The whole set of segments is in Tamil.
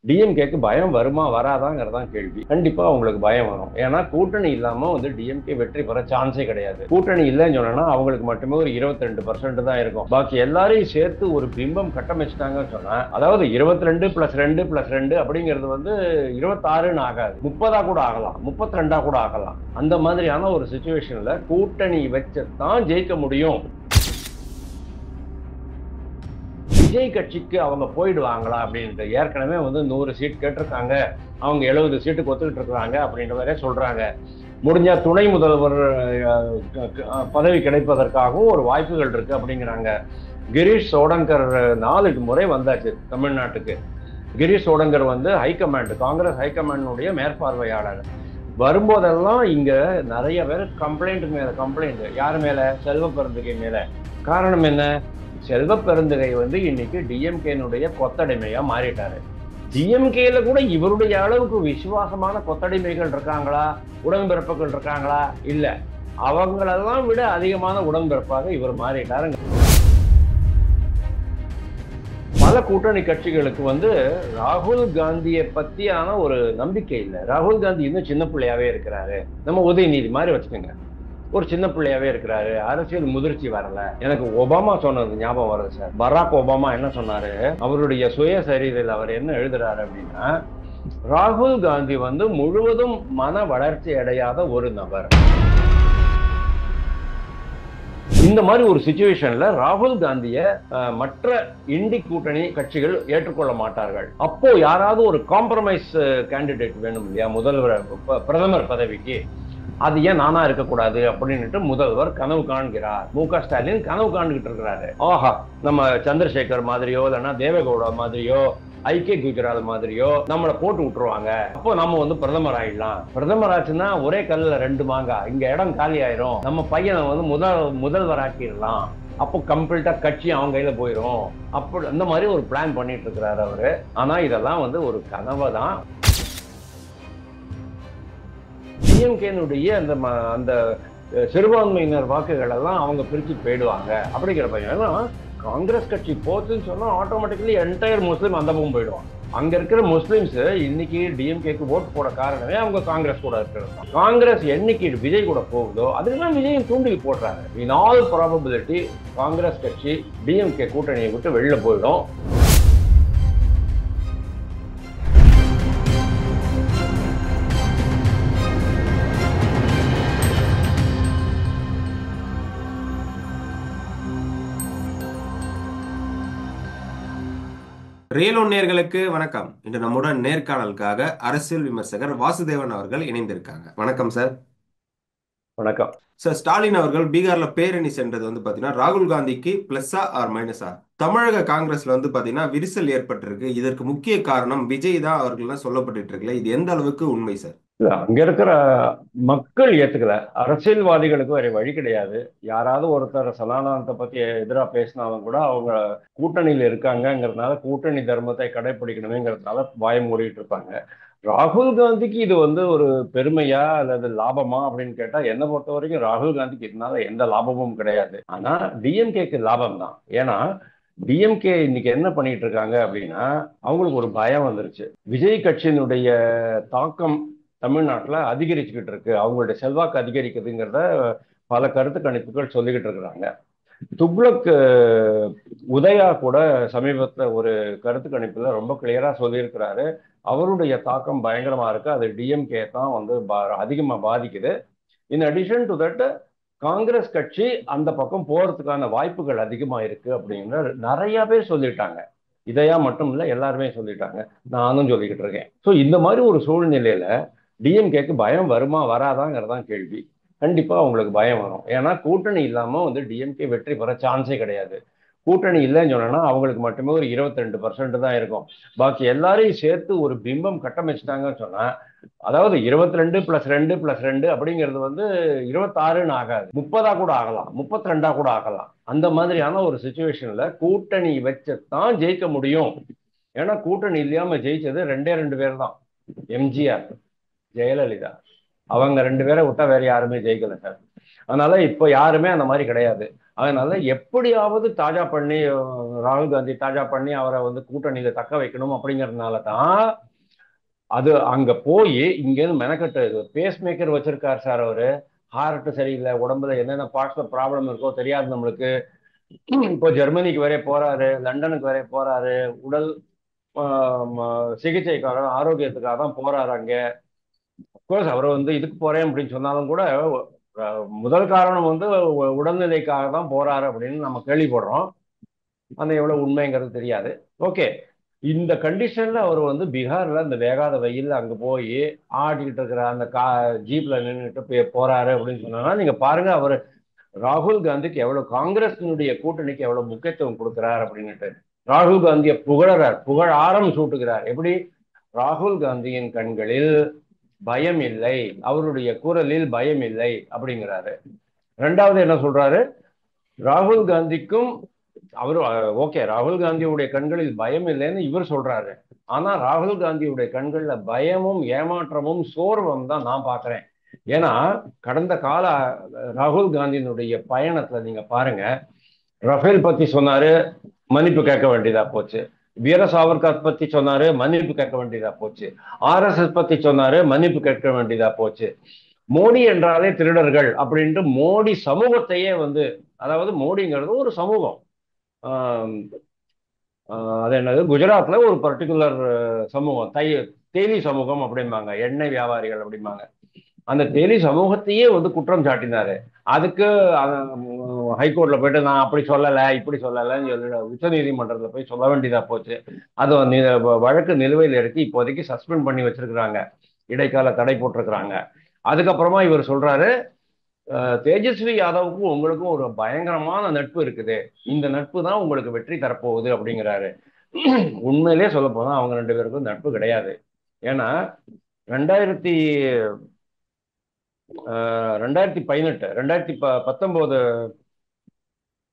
டிஎம்கேக்கு பயம் வருமா வராதாங்கிறதான் கேள்வி. கண்டிப்பா அவங்களுக்கு பயம் வரும். ஏன்னா கூட்டணி இல்லாம டிஎம்கே வெற்றி பெற சான்ஸே கிடையாது. கூட்டணி இல்லைன்னு சொன்னா அவங்களுக்கு மட்டுமே ஒரு 22% தான் இருக்கும். பாக்கி எல்லாரையும் சேர்த்து ஒரு பிம்பம் கட்டமைச்சிட்டாங்கன்னு சொன்னா, அதாவது 22 + 2 + 2 அப்படிங்கிறது 26ன்னு ஆகாது, 30 கூட ஆகலாம், 32 கூட ஆகலாம். அந்த மாதிரியான ஒரு சிச்சுவேஷன்ல கூட்டணி வச்சுதான் ஜெயிக்க முடியும். விஜய் கட்சிக்கு அவங்க போயிடுவாங்களா அப்படின்ட்டு ஏற்கனவே 100 சீட் கேட்டிருக்காங்க, அவங்க 70 சீட்டுக்கு ஒத்துக்கிட்டு இருக்கிறாங்க அப்படின்ற மாதிரி சொல்றாங்க. முடிஞ்சா துணை முதல்வர் பதவி கிடைப்பதற்காகவும் ஒரு வாய்ப்புகள் இருக்கு அப்படிங்கிறாங்க. கிரீஷ் சோடங்கர் 4 முறை வந்தாச்சு தமிழ்நாட்டுக்கு. கிரீஷ் சோடங்கர் ஹைகமாண்ட், காங்கிரஸ் ஹைகமாண்டுடைய மேற்பார்வையாளர். வரும்போதெல்லாம் இங்க நிறைய பேர் கம்ப்ளைண்ட் மேல கம்ப்ளைண்ட். யார் மேல? செல்வ பெருந்தகை மேல. காரணம் என்ன? செல்வ பெருந்தகை இன்னைக்கு டிஎம்கேனுடைய கொத்தடிமையா மாறிட்டாரு. டிஎம்கேல கூட இவருடைய அளவுக்கு விசுவாசமான கொத்தடிமைகள் இருக்காங்களா, உடன்பிறப்புகள் இருக்காங்களா? இல்ல. அவங்களெல்லாம் விட அதிகமான உடன்பிறப்பாக இவர் மாறிட்டாரு. பல கூட்டணி கட்சிகளுக்கு ராகுல் காந்தியை பத்தியான ஒரு நம்பிக்கை இல்லை. ராகுல் காந்தி இன்னும் சின்ன பிள்ளையாவே இருக்கிறாரு. நம்ம உதயநிதி மாதிரி வச்சுக்கோங்க, ஒரு சின்ன பிள்ளையாவே இருக்கிறாரு, அரசியல் முதிர்ச்சி வரல. எனக்கு ஒபாமா சொன்னது ஞாபகம் வருது சார். பராக் ஒபாமா என்ன சொன்னாரு, அவருடைய சுயசரிதையில் அவர் என்ன எழுதுறாரு அப்படின்னா, ராகுல் காந்தி முழுவதும் மன வளர்ச்சி அடையாத ஒரு நபர். இந்த மாதிரி ஒரு சிச்சுவேஷன்ல ராகுல் காந்திய மற்ற இண்டி கூட்டணி கட்சிகள் ஏற்றுக்கொள்ள மாட்டார்கள். அப்போ யாராவது ஒரு காம்ப்ரமைஸ் கேண்டிடேட் வேணும் இல்லையா, முதல்வர் பிரதமர் பதவிக்கு. அது ஏன் நானா இருக்கக்கூடாது அப்படின்னுட்டு முதல்வர் கனவு காண்கிறார். மு.க. ஸ்டாலின் கனவு காண்கிட்டு இருக்கிறாரு. ஆஹா, நம்ம சந்திரசேகர் மாதிரியோ இல்லைன்னா தேவேகவுடா மாதிரியோ ஐக்கிய குஜரால் மாதிரியோ நம்மளை போட்டு விட்டுருவாங்க. அப்போ நம்ம பிரதமர் ஆயிடலாம். பிரதமர் ஆச்சுன்னா ஒரே கல்லுல 2 மாங்காய், இங்க இடம் காலி ஆயிரும். நம்ம பையனை முதல்வர் ஆக்கிடலாம். அப்போ கம்ப்ளீட்டா கட்சி அவங்க கையில போயிடும். அப்படி அந்த மாதிரி ஒரு பிளான் பண்ணிட்டு இருக்கிறாரு அவரு. ஆனா இதெல்லாம் ஒரு கனவு தான். டிஎம்கேனுடைய அந்த சிறுபான்மையினர் வாக்குகள் எல்லாம் அவங்க பிரிச்சு போயிடுவாங்க அப்படிங்கிற பையன். காங்கிரஸ் கட்சி போச்சுன்னு சொன்னா ஆட்டோமேட்டிக்கலி என்டையர் முஸ்லீம் அந்த பக்கம் போயிடுவாங்க. அங்க இருக்கிற முஸ்லிம்ஸ் இன்னைக்கு டிஎம்கேக்கு ஓட் போட காரணமே அவங்க காங்கிரஸ் கூட இருக்கிறது. காங்கிரஸ் என்னைக்கு விஜய் கூட போகுதோ அதுக்கெல்லாம் விஜயம் தூண்டில் போடுறாங்க. இன் ஆல் ப்ராபபிலிட்டி காங்கிரஸ் கட்சி டிஎம்கே கூட்டணியை விட்டு வெளில போயிடும். ரியலோ நேயர்களுக்கு வணக்கம். இன்று நம்முடன் நேர்காணலுக்காக அரசியல் விமர்சகர் வாசுதேவன் அவர்கள் இணைந்திருக்காங்க. வணக்கம் சார். வணக்கம் சார். ஸ்டாலின் அவர்கள் பீகார்ல பேரணி சென்றது பாத்தீங்கன்னா ராகுல் காந்திக்கு பிளஸ்ஸா ஆர் மைனஸா? தமிழக காங்கிரஸ்ல பாத்தீங்கன்னா விரிசல் ஏற்பட்டிருக்கு. இதற்கு முக்கிய காரணம் விஜய் தான் அவர்கள் சொல்லப்பட்டு இருக்குல்ல, இது எந்த அளவுக்கு உண்மை சார்? இல்ல, அங்க இருக்கிற மக்கள் ஏத்துக்கல. அரசியல்வாதிகளுக்கு வேற வழி கிடையாது. யாராவது ஒருத்தர் சனாதனத்தை பத்தி எதிராக பேசினாலும் கூட அவங்க கூட்டணியில் இருக்காங்கிறதுனால கூட்டணி தர்மத்தை கடைபிடிக்கணுமேங்கிறதுனால வாய மூடிட்டு இருப்பாங்க. ராகுல் காந்திக்கு இது ஒரு பெருமையா அல்லது லாபமா அப்படின்னு கேட்டா, என்னை பொறுத்த வரைக்கும் ராகுல் காந்திக்கு இதனால எந்த லாபமும் கிடையாது. ஆனா டிஎம்கேக்கு லாபம் தான். ஏன்னா டிஎம்கே இன்னைக்கு என்ன பண்ணிட்டு இருக்காங்க அப்படின்னா, அவங்களுக்கு ஒரு பயம் வந்துருச்சு. விஜய் கட்சியினுடைய தாக்கம் தமிழ்நாட்டில் அதிகரிச்சுக்கிட்டு இருக்கு, அவங்களுடைய செல்வாக்கு அதிகரிக்குதுங்கிறத பல கருத்து கணிப்புகள் சொல்லிக்கிட்டு இருக்கிறாங்க. துக்ளக் உதயா கூட சமீபத்தில் ஒரு கருத்து கணிப்புல ரொம்ப கிளியரா சொல்லியிருக்கிறாரு, அவருடைய தாக்கம் பயங்கரமா இருக்கு, அது டிஎம்கே தான் அதிகமா பாதிக்குது. In addition to that Congress கட்சி அந்த பக்கம் போறதுக்கான வாய்ப்புகள் அதிகமா இருக்கு அப்படின்னு நிறைய பேர் சொல்லிட்டாங்க. இதையா மட்டும் இல்ல, எல்லாருமே சொல்லிட்டாங்க, நானும் சொல்லிக்கிட்டு இருக்கேன். ஸோ இந்த மாதிரி ஒரு சூழ்நிலையில டிஎம்கேக்கு பயம் வருமா வராதாங்கிறதான் கேள்வி. கண்டிப்பா அவங்களுக்கு பயம் வரும். ஏன்னா கூட்டணி இல்லாம டிஎம்கே வெற்றி பெற சான்ஸே கிடையாது. கூட்டணி இல்லைன்னு சொன்னா அவங்களுக்கு மட்டுமே ஒரு 22% தான் இருக்கும். பாக்கி எல்லாரையும் சேர்த்து ஒரு பிம்பம் கட்டமைச்சிட்டாங்கன்னு சொன்னா, அதாவது 22 + 2 + 2 அப்படிங்கிறது 26ன்னு ஆகாது, 30 கூட ஆகலாம், 32 கூட ஆகலாம். அந்த மாதிரியான ஒரு சிச்சுவேஷன்ல கூட்டணி வச்சுதான் ஜெயிக்க முடியும். ஏன்னா கூட்டணி இல்லாம ஜெயிச்சது 2 பேர் தான், எம்ஜிஆர், ஜெயலலிதா. அவங்க 2 பேரை விட்டா வேற யாருமே ஜெயிக்கல சார். அதனால இப்ப யாருமே அந்த மாதிரி கிடையாது. அதனால எப்படியாவது தாஜா பண்ணி ராகுல் காந்தி தாஜா பண்ணி அவரை வந்து கூட்டணியில தக்க வைக்கணும் அப்படிங்கறதுனால தான் அது அங்க போய் இங்க இருந்து மெனக்கட்டு பேஸ் மேக்கர் வச்சிருக்காரு சார் அவரு. ஹார்ட் சரியில்லை, உடம்புல என்னென்ன பார்ட்ஸ்ல ப்ராப்ளம் இருக்கோ தெரியாது நம்மளுக்கு. இப்போ ஜெர்மனிக்கு வரை போறாரு, லண்டனுக்கு வரை போறாரு. உடல் சிகிச்சைக்காக ஆரோக்கியத்துக்காக தான் போறாரு அங்க. அப்கோர்ஸ் அவர் வந்து இதுக்கு போறேன் அப்படின்னு சொன்னாலும் கூட முதல் காரணம் வந்து உடல்நிலைக்காக தான் போறாரு அப்படின்னு நம்ம கேள்விப்படுறோம். அந்த எவ்வளவு உண்மைங்கிறது தெரியாது. ஓகே, இந்த கண்டிஷன்ல அவர் வந்து பீகார்ல இந்த வேகாத வெயில் அங்க போய் ஆடிக்கிட்டு இருக்கிற அந்த ஜீப்ல நின்றுட்டு போறாரு அப்படின்னு சொன்னா நீங்க பாருங்க அவர் ராகுல் காந்திக்கு எவ்வளவு காங்கிரஸினுடைய கூட்டணிக்கு எவ்வளவு முக்கியத்துவம் கொடுக்கிறார் அப்படின்னுட்டு. ராகுல் காந்தியை புகழறார், புகழாரம் சூட்டுகிறார். எப்படி? ராகுல் காந்தியின் கண்களில் பயம் இல்லை, அவருடைய குரலில் பயம் இல்லை அப்படிங்கிறாரு. ரெண்டாவது என்ன சொல்றாரு? ராகுல் காந்திக்கும் அவரு ஓகே, ராகுல் காந்தியுடைய கண்களில் பயம் இல்லைன்னு இவர் சொல்றாரு. ஆனா ராகுல் காந்தியுடைய கண்கள்ல பயமும் ஏமாற்றமும் சோர்வும் தான் நான் பாக்குறேன். ஏன்னா கடந்த கால ராகுல் காந்தியினுடைய பயணத்துல நீங்க பாருங்க, ரஃபேல் பத்தி சொன்னாரு, மன்னிப்பு கேட்க வேண்டியதா போச்சு. வீர சாவர்கர் பத்தி சொன்னாரு, மன்னிப்பு கேட்க வேண்டியதா போச்சு. RSS பத்தி சொன்னாரு, மன்னிப்பு கேட்க வேண்டியதா போச்சு. மோடி என்றாலே திருடர்கள் அப்படின்ட்டு மோடி சமூகத்தையே வந்து, அதாவது மோடிங்கிறது ஒரு சமூகம். அது என்னது, குஜராத்ல ஒரு பர்டிகுலர் சமூகம், தேலி சமூகம் அப்படிம்பாங்க, எண்ணெய் வியாபாரிகள் அப்படிம்பாங்க. அந்த தேலி சமூகத்தையே வந்து குற்றம் சாட்டினாரு. அதுக்கு ஹைகோர்ட்ல போயிட்டு நான் அப்படி சொல்லலை இப்படி சொல்லலைன்னு சொல்லி உச்ச நீதிமன்றத்துல போய் சொல்ல வேண்டியதா போச்சு. அது வழக்கு நிலுவையில் இருக்கு, இப்போதைக்கு சஸ்பெண்ட் பண்ணி வச்சிருக்கிறாங்க, இடைக்கால தடை போட்டிருக்கிறாங்க. அதுக்கப்புறமா இவர் சொல்றாரு, தேஜஸ்வி யாதவுக்கும் உங்களுக்கும் ஒரு பயங்கரமான நட்பு இருக்குது, இந்த நட்பு தான் உங்களுக்கு வெற்றி தரப்போகுது அப்படிங்கிறாரு. உண்மையிலே சொல்ல போனா அவங்க ரெண்டு பேருக்கும் நட்பு கிடையாது. ஏன்னா ரெண்டாயிரத்தி 2018 2019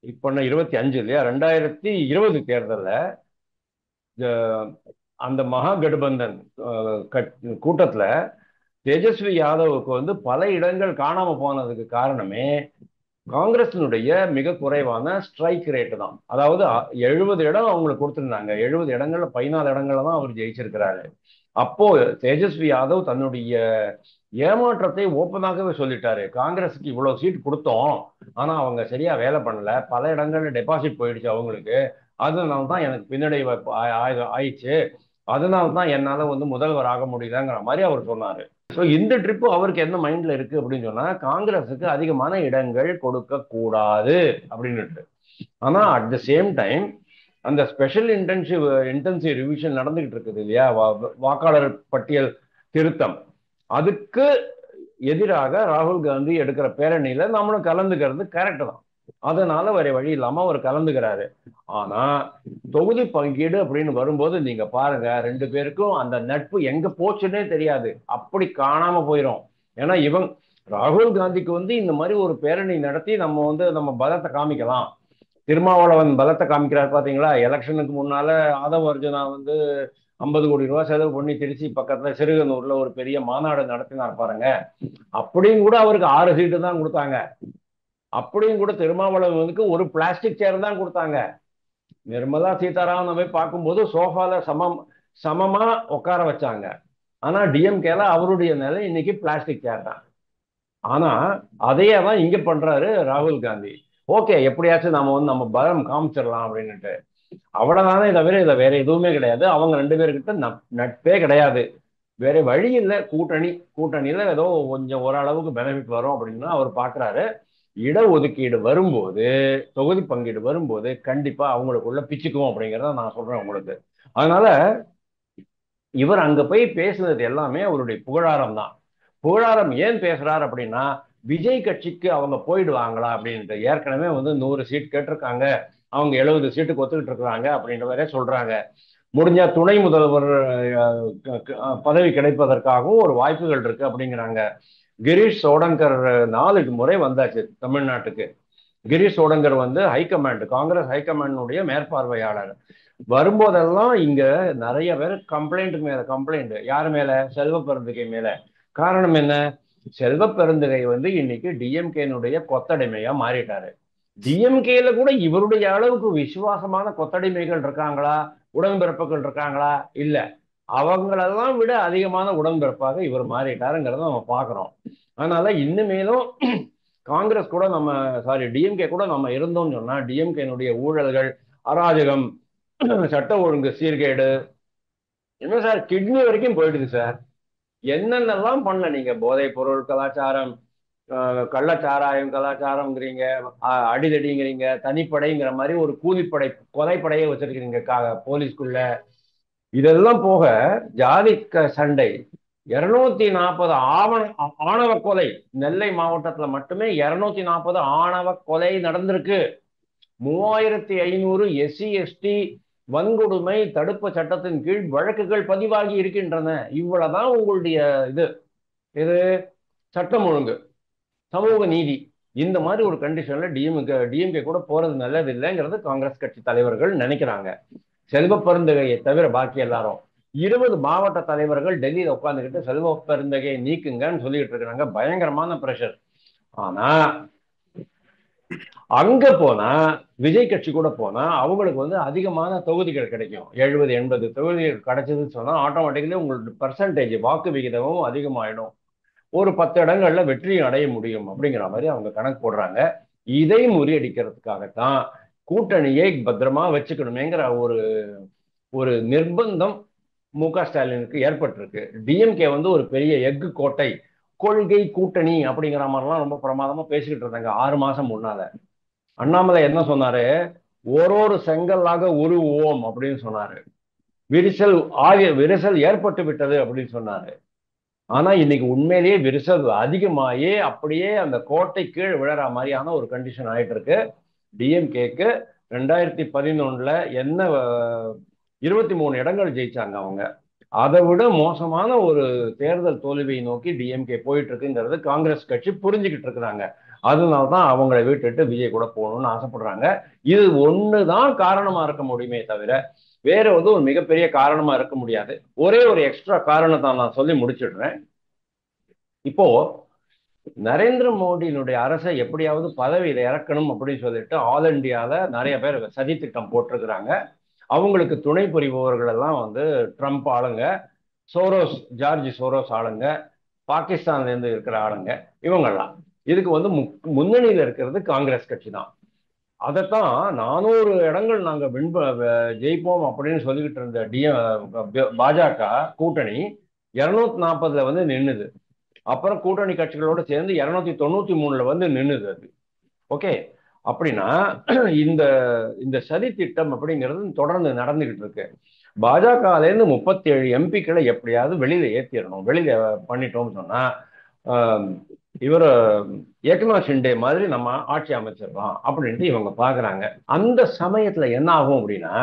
இப்ப 25 இல்லையா, 2020 தேர்தல்ல அந்த மகா கட்பந்தன் கூட்டத்துல தேஜஸ்வி யாதவுக்கு வந்து பல இடங்கள் காணாம போனதுக்கு காரணமே காங்கிரசினுடைய மிக குறைவான ஸ்ட்ரைக் ரேட்டு தான். அதாவது 70 இடம் அவங்களுக்கு கொடுத்திருந்தாங்க, 70 இடங்கள்ல 14 இடங்கள்ல தான் அவர் ஜெயிச்சிருக்கிறாரு. அப்போ தேஜஸ்வி யாதவ் தன்னுடைய ஏமாற்றத்தை ஓப்பனாகவே சொல்லிட்டாரு. காங்கிரஸுக்கு இவ்வளவு சீட் கொடுத்தோம், ஆனா அவங்க சரியா வேலை பண்ணல, பல இடங்கள்ல டெபாசிட் போயிடுச்சு அவங்களுக்கு, அதனால தான் எனக்கு பின்னடைவு ஆயிடுச்சு, அதனால தான் என்னால வந்து முதல்வர் ஆக முடியலங்கிற மாதிரி அவர் சொன்னாரு. ஸோ இந்த ட்ரிப்பு அவருக்கு என்ன மைண்ட்ல இருக்கு அப்படின்னு சொன்னா, காங்கிரஸுக்கு அதிகமான இடங்கள் கொடுக்க கூடாது அப்படின்னுட்டு. ஆனா அட் த சேம் டைம் அந்த ஸ்பெஷல் இன்டென்சிவ் ரிவிஷன் நடந்துகிட்டு இருக்குது இல்லையா, வாக்காளர் பட்டியல் திருத்தம், அதுக்கு எதிராக ராகுல் காந்தி எடுக்கிற பேரணியில நம்மளும் கலந்துக்கிறது கரெக்ட் தான். அதனால வேற வழி இல்லாம அவர் கலந்துக்கிறாரு. ஆனா தொகுதி பங்கீடு அப்படின்னு வரும்போது நீங்க பாருங்க, ரெண்டு பேருக்கும் அந்த நட்பு எங்க போச்சுன்னே தெரியாது, அப்படி காணாம போயிடும். ஏன்னா ராகுல் காந்திக்கு வந்து இந்த மாதிரி ஒரு பேரணி நடத்தி நம்ம வந்து நம்ம பலத்தை காமிக்கலாம். திருமாவளவன் பலத்தை காமிக்கிறார் பாத்தீங்களா, எலெக்ஷனுக்கு முன்னால ஆதவ அர்ஜுனா வந்து 50 கோடி ரூபாய் செலவு பண்ணி திருச்சி பக்கத்துல சிறுகனூர்ல ஒரு பெரிய மாநாடு நடத்தினார் பாருங்க. அப்படியும் கூட அவருக்கு 6 சீட்டு தான் கொடுத்தாங்க. அப்படியும் கூட திருமாவளவனுக்கு ஒரு பிளாஸ்டிக் சேர் தான் கொடுத்தாங்க. நிர்மலா சீதாராமன் போய் பார்க்கும்போது சோஃபால சமமா உட்கார வச்சாங்க. ஆனா டிஎம்கேல அவருடைய நிலை இன்னைக்கு பிளாஸ்டிக் சேர் தான். ஆனா அதையே தான் இங்க பண்றாரு ராகுல் காந்தி. ஓகே, எப்படியாச்சும் நம்ம வந்து நம்ம பலம் காமிச்சிடலாம் அப்படின்னுட்டு. அவ்வளவுதானே தவிர இதை வேற எதுவுமே கிடையாது. அவங்க ரெண்டு பேர்கிட்ட நட்பே கிடையாது. வேற வழி இல்லை, கூட்டணியில ஏதோ கொஞ்சம் ஓரளவுக்கு பெனிஃபிட் வரும் அப்படின்னு அவர் பாக்குறாரு. இடஒதுக்கீடு வரும்போது, தொகுதி பங்கீடு வரும்போது கண்டிப்பா அவங்களுக்குள்ள பிச்சுக்கும் அப்படிங்கிறத நான் சொல்றேன் உங்களுக்கு. அதனால இவர் அங்க போய் பேசுனது எல்லாமே அவருடைய புகழாரம் தான். புகழாரம் ஏன் பேசுறாரு அப்படின்னா, விஜய் கட்சிக்கு அவங்க போயிடுவாங்களா அப்படின்ட்டு. ஏற்கனவே வந்து 100 சீட் கேட்டிருக்காங்க, அவங்க 70 சீட்டுக்கு ஒத்துக்கிட்டு இருக்கிறாங்க அப்படின்ற வரை சொல்றாங்க. முடிஞ்சா துணை முதல்வர் பதவி கிடைப்பதற்காகவும் ஒரு வாய்ப்புகள் இருக்கு அப்படிங்கிறாங்க. கிரீஷ் சோடங்கர் 4 முறை வந்தாச்சு தமிழ்நாட்டுக்கு. கிரீஷ் சோடங்கர் வந்து ஹைகமாண்ட், காங்கிரஸ் ஹைகமாண்டுடைய மேற்பார்வையாளர். வரும்போதெல்லாம் இங்க நிறைய பேர் கம்ப்ளைண்ட் மேல கம்ப்ளைண்ட். யார் மேல? செல்வ பெருந்தகை மேல. காரணம் என்ன? செல்வ பெருந்தகை வந்து இன்னைக்கு டிஎம்கேனுடைய கொத்தடிமையா மாறிட்டாரு. டிஎம்கேல கூட இவருடைய அளவுக்கு விசுவாசமான கொத்தடிமைகள் இருக்காங்களா, உடன்பிறப்புகள் இருக்காங்களா? இல்ல. அவங்களெல்லாம் விட அதிகமான உடன்பிறப்பாக இவர் மாறிட்டாருங்கிறத நம்ம பார்க்கிறோம். அதனால இன்னுமேலும் காங்கிரஸ் கூட நம்ம, சாரி, டிஎம்கே கூட நம்ம இருந்தோம்னு சொன்னா டிஎம்கேனுடைய ஊழல்கள், அராஜகம், சட்ட ஒழுங்கு சீர்கேடு, என்ன சார், கிட்னி வரைக்கும் போயிடுது சார். என்னென்னலாம் பண்ணல நீங்க, போதைப் பொருள் கலாச்சாரம், கள்ளச்சாராயம் கலாச்சாரம்ங்கிறீங்க, அடிதடிங்கிறீங்க, தனிப்படைங்கிற மாதிரி ஒரு கூலிப்படை கொலைப்படையை வச்சிருக்கிறீங்க போலீஸ்குள்ள. இதெல்லாம் போக ஜாதி சண்டை, 240 ஆணவ கொலை, நெல்லை மாவட்டத்துல மட்டுமே 240 ஆணவ கொலை நடந்திருக்கு. 3500 எஸ்சி எஸ்டி வன்கொடுமை தடுப்பு சட்டத்தின் கீழ் வழக்குகள் பதிவாகி இருக்கின்றன. இவ்வளவுதான் உங்களுடைய இது இது சட்டம் ஒழுங்கு, சமூக நீதி. இந்த மாதிரி ஒரு கண்டிஷன்ல டிஎம்கே கூட போறது நல்லது இல்லைங்கிறது காங்கிரஸ் கட்சி தலைவர்கள் நினைக்கிறாங்க. செல்வ பெருந்தகையை தவிர பாக்கி எல்லாரும் 20 மாவட்ட தலைவர்கள் டெல்லியில உட்காந்துக்கிட்டு செல்வ பெருந்தகையை நீக்குங்கன்னு சொல்லிட்டு இருக்கிறாங்க. பயங்கரமான பிரஷர். ஆனா அங்க போனா, விஜய் கட்சி கூட போனா அவங்களுக்கு வந்து அதிகமான தொகுதிகள் கிடைக்கும். 70-80 தொகுதிகள் கிடைச்சதுன்னு சொன்னா ஆட்டோமேட்டிக்கலி உங்களுக்கு பெர்சன்டேஜ் வாக்கு விகிதமும் அதிகமாயிடும். ஒரு 10 இடங்கள்ல வெற்றி அடைய முடியும் அப்படிங்கிற மாதிரி அவங்க கணக்கு போடுறாங்க. இதை முறியடிக்கிறதுக்காகத்தான் கூட்டணியை பத்திரமா வச்சுக்கணுமேங்கிற ஒரு ஒரு நிர்பந்தம் மு.க. ஸ்டாலினுக்கு ஏற்பட்டிருக்கு. டிஎம்கே வந்து ஒரு பெரிய எஃகு கோட்டை, கொள்கை கூட்டணி அப்படிங்கிற மாதிரிலாம் ரொம்ப பிரமாதமா பேசிக்கிட்டு இருந்தாங்க 6 மாசம் முன்னால. அண்ணாமலை என்ன சொன்னாரு, ஒரு செங்கல்லாக உருவோம் அப்படின்னு சொன்னாரு. விரிசல் ஏற்பட்டு விட்டது அப்படின்னு சொன்னாரு. ஆனா இன்னைக்கு உண்மையிலேயே விரிசல் அதிகமாகி அப்படியே அந்த கோட்டை கீழே விழற மாதிரியான ஒரு கண்டிஷன் ஆயிட்டு இருக்கு. டிஎம்கேக்கு 2011 என்ன 23 இடங்கள் ஜெயிச்சாங்க அவங்க. அதை விட மோசமான ஒரு தேர்தல் தோல்வியை நோக்கி டிஎம்கே போயிட்டு இருக்குங்கிறது காங்கிரஸ் கட்சி புரிஞ்சுக்கிட்டு இருக்கிறாங்க. அதனால்தான் அவங்களை விட்டுட்டு விஜய் கூட போகணும்னு ஆசைப்படுறாங்க. இது ஒண்ணுதான் காரணமா இருக்க முடியுமே தவிர வேற வந்து ஒரு மிகப்பெரிய காரணமா இருக்க முடியாது. ஒரே ஒரு எக்ஸ்ட்ரா காரணத்தை நான் சொல்லி முடிச்சிடுறேன். இப்போ நரேந்திர மோடியினுடைய அரசை எப்படியாவது பதவியில இறக்கணும் அப்படின்னு சொல்லிட்டு ஆல் இண்டியால நிறைய பேர் சதி திட்டம் போட்டிருக்கிறாங்க. அவங்களுக்கு துணை புரிபவர்கள் எல்லாம் வந்து ட்ரம்ப் ஆளுங்க, ஜார்ஜ் சோரோஸ் ஆளுங்க, பாகிஸ்தான்ல இருந்து இருக்கிற ஆளுங்க, இவங்கெல்லாம். இதுக்கு வந்து முன்னணியில இருக்கிறது காங்கிரஸ் கட்சி தான். அதைத்தான் 400 இடங்கள் நாங்க ஜெயிப்போம் அப்படின்னு சொல்லிக்கிட்டு இருந்த பாஜக கூட்டணி 240 வந்து நின்னுது. அப்புறம் கூட்டணி கட்சிகளோட சேர்ந்து 293 வந்து நின்னுது அது. ஓகே. அப்படின்னா இந்த இந்த சதி திட்டம் அப்படிங்கிறது தொடர்ந்து நடந்துகிட்டு இருக்கு. பாஜகல இருந்து 37 எம்பிக்களை எப்படியாவது வெளியில ஏத்திடணும். வெளியில பண்ணிட்டோம்னு சொன்னா இவர் ஏக்நாத் ஷிண்டே மாதிரி நம்ம ஆட்சி அமைச்சிடலாம் அப்படின்ட்டு இவங்க பாக்குறாங்க. அந்த சமயத்துல என்ன ஆகும் அப்படின்னா,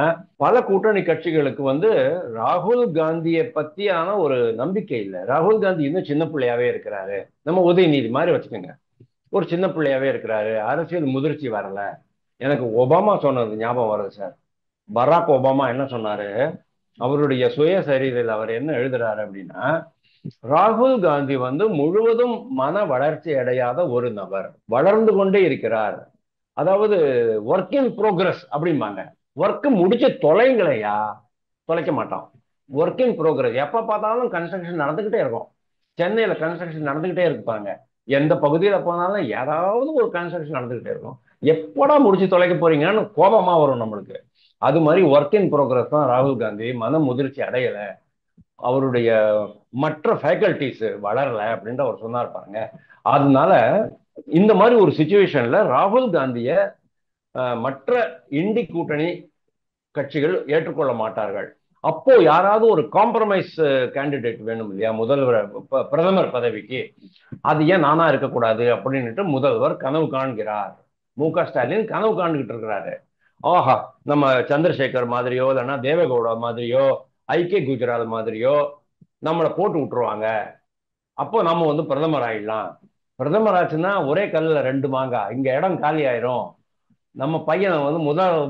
பல கூட்டணி கட்சிகளுக்கு வந்து ராகுல் காந்தியை பத்தியான ஒரு நம்பிக்கை இல்லை. ராகுல் காந்தி இன்னும் சின்ன பிள்ளையாவே இருக்கிறாரு. நம்ம உதயநிதி மாதிரி வச்சுக்கோங்க, ஒரு சின்ன பிள்ளையாவே இருக்கிறாரு, அரசியல் முதிர்ச்சி வரல. எனக்கு ஒபாமா சொன்னது ஞாபகம் வருது சார். பராக் ஒபாமா என்ன சொன்னாரு, அவருடைய சுயசரிதையில் அவர் என்ன எழுதுறாரு அப்படின்னா, ராகுல் காந்தி வந்து முழுவதும் மன வளர்ச்சி அடையாத ஒரு நபர், வளர்ந்து கொண்டே இருக்கிறார். அதாவது ஒர்க் இன் ப்ரோக்ரஸ் அப்படிம்பாங்க. ஒர்க் முடிச்சு தொலைங்களையா, தொலைக்க மாட்டான். Work in progress. எப்ப பார்த்தாலும் கன்ஸ்ட்ரக்ஷன் நடந்துகிட்டே இருக்கும். சென்னையில கன்ஸ்ட்ரக்ஷன் நடந்துகிட்டே இருப்பாங்க. எந்த பகுதியில போனாலும் ஏதாவது ஒரு கன்ஸ்ட்ரக்ஷன் நடந்துகிட்டே இருக்கும். எப்படா முடிச்சு தொலைக்க போறீங்கன்னு கோபமா வரும் நம்மளுக்கு. அது மாதிரி ஒர்க் இன் ப்ரோக்ரஸ் தான் ராகுல் காந்தி. மன முதிர்ச்சி அடையல, அவருடைய மற்ற ஃபேக்கல்டிஸ் வளரல அப்படின்ட்டு அவர் சொன்னார் பாருங்க. அதனால இந்த மாதிரி ஒரு சுச்சுவேஷன்ல ராகுல் காந்திய மற்ற இண்டி கூட்டணி கட்சிகள் ஏற்றுக்கொள்ள மாட்டார்கள். அப்போ யாராவது ஒரு காம்ப்ரமைஸ் கேண்டிடேட் வேணும் இல்லையா, முதல்வர் பிரதமர் பதவிக்கு. அது ஏன் நானா இருக்கக்கூடாது அப்படின்ட்டு முதல்வர் கனவு காண்கிறார். மு.க. ஸ்டாலின் கனவு காண்டுகிட்டு இருக்கிறாரு. ஆஹா, நம்ம சந்திரசேகர் மாதிரியோ இல்லைன்னா தேவேகவுடா மாதிரியோ ஐ.கே. குஜரால் மாதிரியோ நம்மளை போட்டு விட்டுருவாங்க. அப்போ நம்ம வந்து பிரதமர் ஆயிடலாம். பிரதமர் ஆச்சுன்னா ஒரே கல்லுல 2 மாங்காய், இங்க இடம் காலி ஆயிரும், நம்ம பையனை வந்து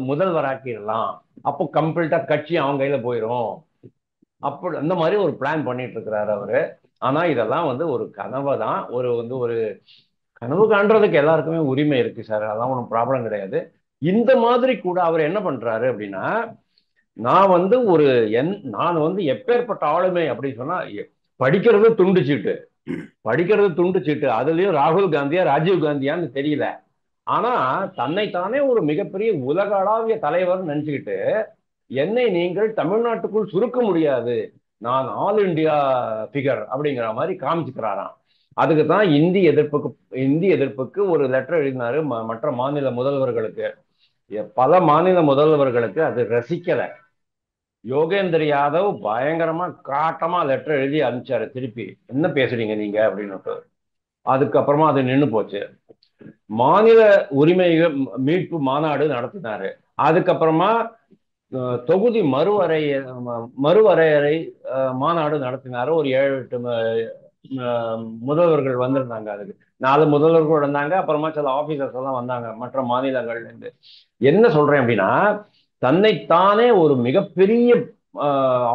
முதல்வர் ஆக்கிடலாம். அப்போ கம்ப்ளீட்டா கட்சி அவங்க கையில போயிடும். அப்படி அந்த மாதிரி ஒரு பிளான் பண்ணிட்டு இருக்கிறாரு அவரு. ஆனா இதெல்லாம் வந்து ஒரு கனவை தான். ஒரு கனவு காண்றதுக்கு எல்லாருக்குமே உரிமை இருக்கு சார், அதெல்லாம் ஒன்றும் ப்ராப்ளம் கிடையாது. இந்த மாதிரி கூட அவர் என்ன பண்றாரு அப்படின்னா, நான் வந்து ஒரு நான் வந்து எப்பேற்பட்ட ஆளுமை அப்படின்னு சொன்னா, படிக்கிறது துண்டுச்சீட்டு, படிக்கிறது துண்டுச்சீட்டு, அதுலயும் ராகுல் காந்தியா ராஜீவ் காந்தியான்னு தெரியல. ஆனா தன்னைத்தானே ஒரு மிகப்பெரிய உலகளாவிய தலைவர் நினைச்சுக்கிட்டு, என்னை நீங்கள் தமிழ்நாட்டுக்குள் சுருக்க முடியாது, நான் ஆல் இந்தியா பிகர் அப்படிங்கிற மாதிரி காமிச்சுக்கிறாராம். அதுக்கு தான் இந்தி எதிர்ப்புக்கு ஒரு லெட்டர் எழுதினாரு மற்ற மாநில முதல்வர்களுக்கு. பல மாநில முதல்வர்களுக்கு அது ரசிக்கல. யோகேந்திர யாதவ் பயங்கரமா காட்டமா லெட்டர் எழுதி அனுப்பிச்சாரு திருப்பி, என்ன பேசுறீங்க நீங்க அப்படின்னு. அதுக்கப்புறமா அது நின்று போச்சு. மாநில உரிமைகள் மீட்பு மாநாடு நடத்தினாரு. அதுக்கப்புறமா தொகுதி மறுவரையறை மாநாடு நடத்தினாரு. ஒரு 7-8 முதல்வர்கள் வந்திருந்தாங்க. அதுக்கு 4 முதல்வர்கள் இருந்தாங்க. அப்புறமா சில ஆபீசர்ஸ் எல்லாம் வந்தாங்க மற்ற மாநிலங்கள்ல இருந்து. என்ன சொல்றேன் அப்படின்னா, தன்னைத்தானே ஒரு மிகப்பெரிய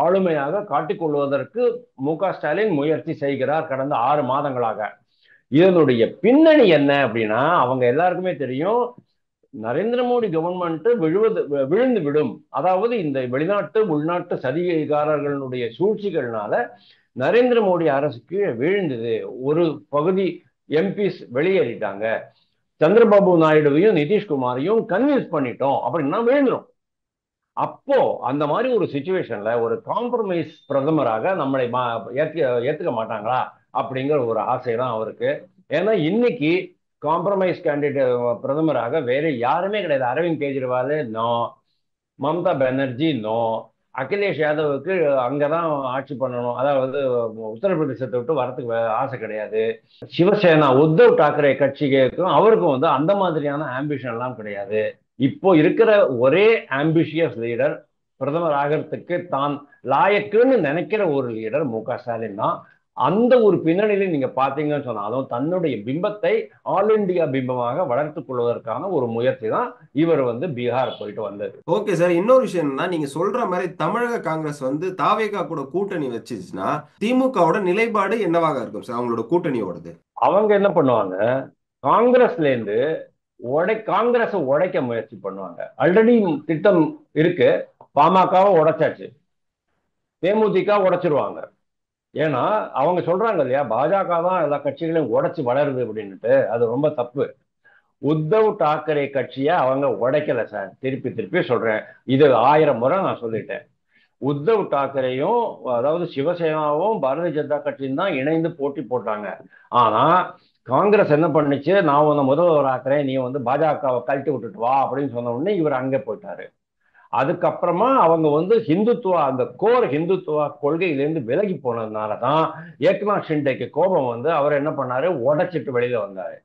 ஆளுமையாக காட்டிக்கொள்வதற்கு மு க ஸ்டாலின் முயற்சி செய்கிறார் கடந்த 6 மாதங்களாக. இதனுடைய பின்னணி என்ன அப்படின்னா, அவங்க எல்லாருக்குமே தெரியும், நரேந்திர மோடி கவர்மெண்ட் விழுந்து விடும். அதாவது இந்த வெளிநாட்டு உள்நாட்டு சதிகாரர்களுடைய சூழ்ச்சிகள்னால நரேந்திர மோடி அரசுக்கு வீழ்ந்தது. ஒரு பகுதி எம்பிஸ் வெளியேறிட்டாங்க. சந்திரபாபு நாயுடுவையும் நிதிஷ்குமாரையும் கன்வின்ஸ் பண்ணிட்டோம் அப்படின்னா விழுந்துரும். அப்போ அந்த மாதிரி ஒரு சுச்சுவேஷன்ல ஒரு காம்ப்ரமைஸ் பிரதமராக நம்மளை ஏத்துக்க மாட்டாங்களா அப்படிங்கிற ஒரு ஆசை தான் அவருக்கு. ஏன்னா இன்னைக்கு காம்ப்ரமைஸ் கேண்டிடேட் பிரதமராக வேற யாருமே கிடையாது. அரவிந்த் கெஜ்ரிவால் நோ, மம்தா பானர்ஜி நோ, அகிலேஷ் யாதவுக்கு அங்கதான் ஆட்சி பண்ணணும், அதாவது உத்தரப்பிரதேசத்தை விட்டு வரத்துக்கு ஆசை கிடையாது. சிவசேனா உத்தவ் தாக்கரே கட்சிக்கும் அவருக்கும் வந்து அந்த மாதிரியான ஆம்பிஷன் எல்லாம் கிடையாது. இப்போ இருக்கிற ஒரே ஆம்பிஷியஸ் லீடர், பிரதமர் ஆகிறதுக்கு தான் லாயக்குன்னு நினைக்கிற ஒரு லீடர் மு க ஸ்டாலின் தான். அந்த ஒரு பின்னணியில நீங்க பாத்தீங்கன்னு சொன்னாலும் தன்னுடைய பிம்பத்தை ஆல் இண்டியா பிம்பமாக வளர்த்துக் கொள்வதற்கான ஒரு முயற்சி தான் இவர் வந்து பீகார் போயிட்டு வந்தது. ஓகே சார், இன்னொரு விஷயம் என்னன்னா, நீங்க சொல்ற மாதிரி தமிழக காங்கிரஸ் வந்து தாவேகா கூட கூட்டணி வச்சுச்சுன்னா திமுகவோட நிலைப்பாடு என்னவாக இருக்கும் சார், அவங்களோட கூட்டணியோடது? அவங்க என்ன பண்ணுவாங்க, காங்கிரஸ்ல இருந்து காங்கிரஸை உடைக்க முயற்சி பண்ணுவாங்க. ஆல்ரெடி திட்டம் இருக்கு. பாமகவை உடைச்சாச்சு, தேமுதிக உடைச்சிருவாங்க. ஏன்னா அவங்க சொல்றாங்க இல்லையா, பாஜக தான் எல்லா கட்சிகளையும் உடைச்சு வளருது அப்படின்னுட்டு. அது ரொம்ப தப்பு. உத்தவ் தாக்கரே கட்சியை அவங்க உடைக்கல சார், திருப்பி திருப்பி சொல்றேன். இது 1000 முறை நான் சொல்லிட்டேன். உத்தவ் தாக்கரேயும் அதாவது சிவசேனாவும் பாரதிய ஜனதா கட்சியும் தான் இணைந்து போட்டி போட்டாங்க. ஆனா காங்கிரஸ் என்ன பண்ணுச்சு, நான் உன்னை முதல்வர் ஆக்குறேன், நீ வந்து பாஜகவை கழட்டி விட்டுட்டு வா அப்படின்னு சொன்ன உடனே இவர் அங்கே போயிட்டாரு. அதுக்கப்புறமா அவங்க வந்து ஹிந்துத்துவா, அந்த கோர் ஹிந்துத்துவா கொள்கையிலேருந்து விலகி போனதுனால தான் ஏக்நாத் ஷிண்டேக்கு கோபம் வந்து அவர் என்ன பண்ணாரு, உடைச்சிட்டு வெளியில வந்தாரு.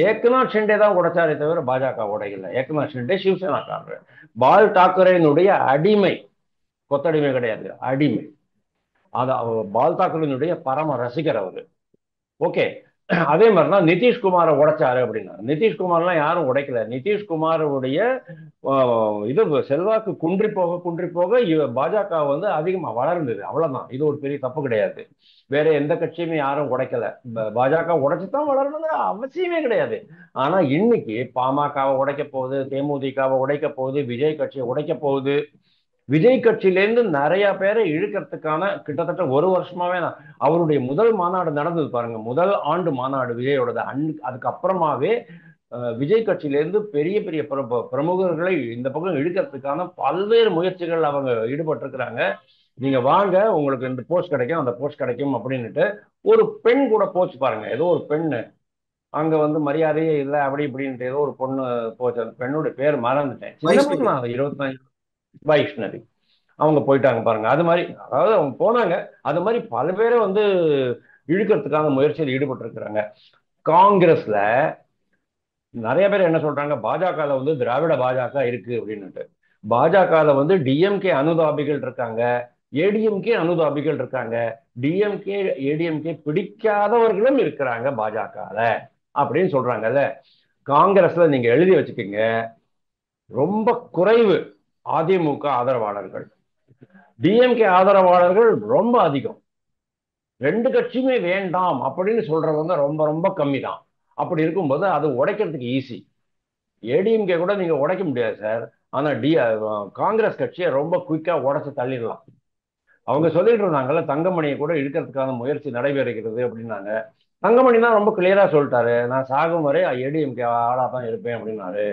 ஏக்நாத் ஷிண்டே தான் உடைச்சாரே தவிர பாஜக உடையல. ஏக்நாத் ஷிண்டே சிவசேனாக்காரர், பால் தாக்கரேனுடைய அடிமை, கொத்தடிமை கிடையாது, அடிமை. அது பால் தாக்கரேனுடைய பரம ரசிகர் அவரு. ஓகே. அதே மாதிரிதான் நிதிஷ்குமாரை உடைச்சாரு அப்படின்னா, நிதிஷ்குமார்லாம் யாரும் உடைக்கல. நிதிஷ்குமாருடைய இது செல்வாக்கு குன்றி போக பாஜக வந்து அதிகமா வளர்ந்தது, அவ்வளவுதான். இது ஒரு பெரிய தப்பு கிடையாது. வேற எந்த கட்சியுமே யாரும் உடைக்கல. பாஜக உடைச்சுதான் வளரணுங்க அவசியமே கிடையாது. ஆனா இன்னைக்கு பாமகவை உடைக்க போகுது, தேமுதிகவை உடைக்க போகுது, விஜய் கட்சியை உடைக்க போகுது. விஜய் கட்சியிலேருந்து நிறைய பேரை இழுக்கிறதுக்கான கிட்டத்தட்ட ஒரு வருஷமாவே அவருடைய முதல் மாநாடு நடந்தது பாருங்க, முதல் ஆண்டு மாநாடு விஜயோடது. அதுக்கப்புறமாவே விஜய் கட்சியிலேருந்து பெரிய பெரிய பிரமுகர்களை இந்த பக்கம் இழுக்கிறதுக்கான பல்வேறு முயற்சிகள் அவங்க ஈடுபட்டிருக்கிறாங்க. நீங்க வாங்க, உங்களுக்கு இந்த போஸ்ட் கிடைக்கும், அந்த போஸ்ட் கிடைக்கும் அப்படின்னுட்டு ஒரு பெண் கூட போச்சு பாருங்க. ஏதோ ஒரு பெண்ணு அங்க வந்து மரியாதையே இல்லை அப்படி இப்படின்ட்டு ஏதோ ஒரு பொண்ணு போச்சு. அந்த பெண்ணுடைய பேர் மறந்துட்டேன், சின்ன பொண்ணு வைஷ்ணவி. தான், 25. வைஷ்ணவி. அவங்க போயிட்டாங்க பாருங்க. அது மாதிரி, அதாவது அவங்க போனாங்க. அது மாதிரி பல பேரை வந்து இழுக்கிறதுக்கான முயற்சியில் ஈடுபட்டு இருக்கிறாங்க. காங்கிரஸ்ல நிறைய பேர் என்ன சொல்றாங்க, பாஜகல வந்து திராவிட பாஜக இருக்கு அப்படின்னுட்டு. பாஜகல வந்து டிஎம்கே அனுதாபிகள் இருக்காங்க, ஏடிஎம்கே அனுதாபிகள் இருக்காங்க, டிஎம்கே ஏடிஎம்கே பிடிக்காதவர்களும் இருக்கிறாங்க பாஜகல அப்படின்னு சொல்றாங்கல்ல. காங்கிரஸ்ல நீங்க எழுதி வச்சுக்கோங்க, ரொம்ப குறைவு அதிமுக ஆதரவாளர்கள், டிஎம்கே ஆதரவாளர்கள் ரொம்ப அதிகம். ரெண்டு கட்சியுமே வேண்டாம் அப்படின்னு சொல்றவங்க ரொம்ப ரொம்ப கம்மி தான். அப்படி இருக்கும்போது அது உடைக்கிறதுக்கு ஈஸி. ஏடிஎம்கே கூட நீங்க உடைக்க முடியாது சார். ஆனா காங்கிரஸ் கட்சியை ரொம்ப குயிக்கா உடைச்சு தள்ளிடலாம். அவங்க சொல்லிட்டு இருந்தாங்கல்ல, தங்கமணியை கூட இழுக்கிறதுக்கான முயற்சி நடைபெறுகிறது அப்படின்னாங்க. தங்கமணி தான் ரொம்ப கிளியரா சொல்லிட்டாரு, நான் சாகும் வரை ஏடிஎம்கே ஆளா தான் இருப்பேன் அப்படின்னாரு.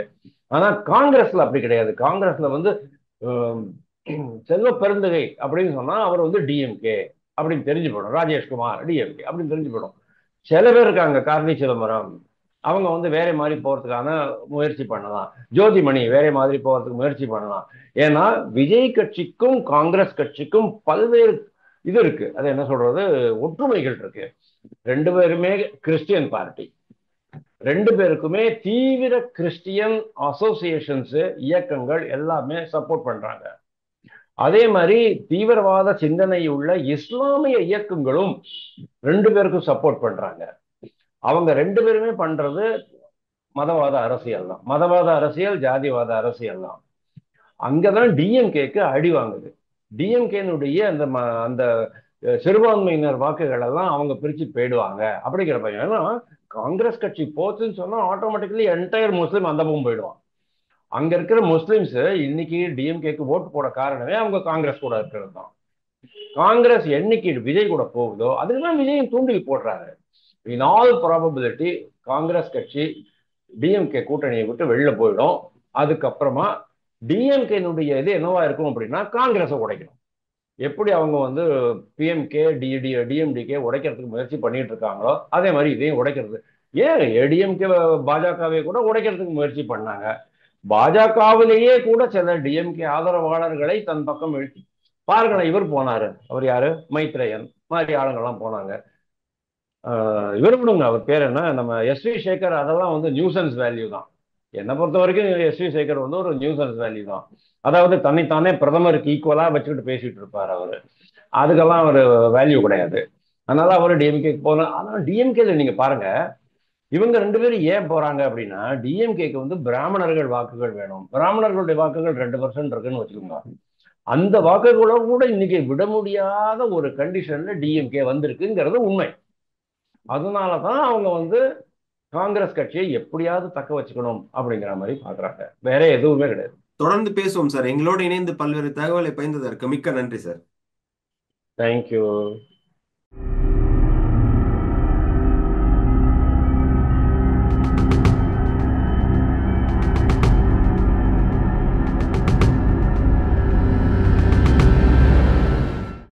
ஆனா காங்கிரஸ்ல அப்படி கிடையாது. காங்கிரஸ்ல வந்து அஹ், செல்வ பெருந்தகை அப்படின்னு சொன்னா அவர் வந்து டிஎம்கே அப்படின்னு தெரிஞ்சு போயிடும். ராஜேஷ்குமார் டிஎம்கே அப்படின்னு தெரிஞ்சு போயிடும். சில பேர் இருக்காங்க, கார்த்தி சிதம்பரம், அவங்க வந்து வேற மாதிரி போறதுக்கான முயற்சி பண்ணலாம். ஜோதிமணி வேற மாதிரி போறதுக்கு முயற்சி பண்ணலாம். ஏன்னா விஜய் கட்சிக்கும் காங்கிரஸ் கட்சிக்கும் பல்வேறு இது இருக்கு, அது என்ன சொல்றது, ஒற்றுமைகள் இருக்கு. ரெண்டு பேருமே கிறிஸ்டியன் பார்ட்டி, ரெண்டு பேருக்குமே தீவிர கிறிஸ்டியன் அசோசியேஷன்ஸ், இயக்கங்கள் எல்லாமே சப்போர்ட் பண்றாங்க. அதே மாதிரி தீவிரவாத சிந்தனை உள்ள இஸ்லாமிய இயக்கங்களும் ரெண்டு பேருக்கும் சப்போர்ட் பண்றாங்க. அவங்க ரெண்டு பேருமே பண்றது மதவாத அரசியல் தான். மதவாத அரசியல், ஜாதிவாத அரசியல் தான். அங்கதான் டிஎம்கேக்கு அடி வாங்குது. டிஎம்கேனுடைய அந்த சிறுபான்மையினர் வாக்குகள் எல்லாம் அவங்க பிரிச்சு போயிடுவாங்க அப்படிங்கிற பையன். ஏன்னா காங்கிரஸ் கட்சி போச்சுன்னு சொன்னா ஆட்டோமேட்டிக்கலி என்டையர் முஸ்லீம் அந்த பக்கம் போயிடுவான். அங்க இருக்கிற முஸ்லிம்ஸ் இன்னைக்கு டிஎம்கேக்கு ஓட்டு போட காரணமே அவங்க காங்கிரஸ் கூட இருக்கிறது தான். காங்கிரஸ் என்னைக்கு விஜய் கூட போகுதோ அதுக்குதான் விஜயும் தூண்டில் போடுறாரு. இன் ஆல் ப்ராபபிலிட்டி காங்கிரஸ் கட்சி டிஎம்கே கூட்டணியை விட்டு வெளில போயிடும். அதுக்கப்புறமா டிஎம்கேனுடைய இது என்னவா இருக்கும் அப்படின்னா காங்கிரஸை உடைக்கணும். எப்படி அவங்க வந்து பிஎம்கே டிஎம்டிகே உடைக்கிறதுக்கு முயற்சி பண்ணிட்டு இருக்காங்களோ அதே மாதிரி இதையும் உடைக்கிறது. ஏன் ஏடிஎம்கே பாஜகவை கூட உடைக்கிறதுக்கு முயற்சி பண்ணாங்க. பாஜகவிலேயே கூட சில டிஎம்கே ஆதரவாளர்களை தன் பக்கம் இழுத்து பாருங்களேன். இவர் போனாரு, அவர் யாரு, மைத்ரேயன் மாதிரி ஆளுங்கெல்லாம் போனாங்க. இவர் விடுங்க, அவர் பேர் என்ன, நம்ம எஸ்வி சேகர், அதெல்லாம் வந்து நியூசன்ஸ் வேல்யூ தான். என்னை பொறுத்த வரைக்கும் எஸ்வி சேகர் வந்து ஒரு நியூசன்ஸ் வேல்யூ தான். அதாவது தன்னைத்தானே பிரதமருக்கு ஈக்குவலா வச்சுக்கிட்டு பேசிட்டு இருப்பார் அவரு. அதுக்கெல்லாம் ஒரு வேல்யூ கிடையாது. அதனால அவர் டிஎம்கே போன. ஆனா டிஎம்கேல நீங்க பாருங்க, இவங்க ரெண்டு பேரும் ஏன் போறாங்க அப்படின்னா டிஎம்கேக்கு வந்து பிராமணர்கள் வாக்குகள் வேணும். பிராமணர்களுடைய வாக்குகள் 2% இருக்குன்னு வச்சுக்கோங்க. அந்த வாக்குகளோட கூட இன்னைக்கு விட முடியாத ஒரு கண்டிஷன்ல டிஎம்கே வந்திருக்குங்கிறது உண்மை. அதனாலதான் அவங்க வந்து காங்கிரஸ் கட்சியை எப்படியாவது தக்க வச்சுக்கணும் அப்படிங்கிற மாதிரி பாக்குறாங்க. வேற எதுவுமே கிடையாது. தொடர்ந்து பேசுவோம் சார். எங்களோடு இணைந்து பல்வேறு தகவலை பகிர்ந்ததற்கு மிக்க நன்றி சார். தேங்க்யூ.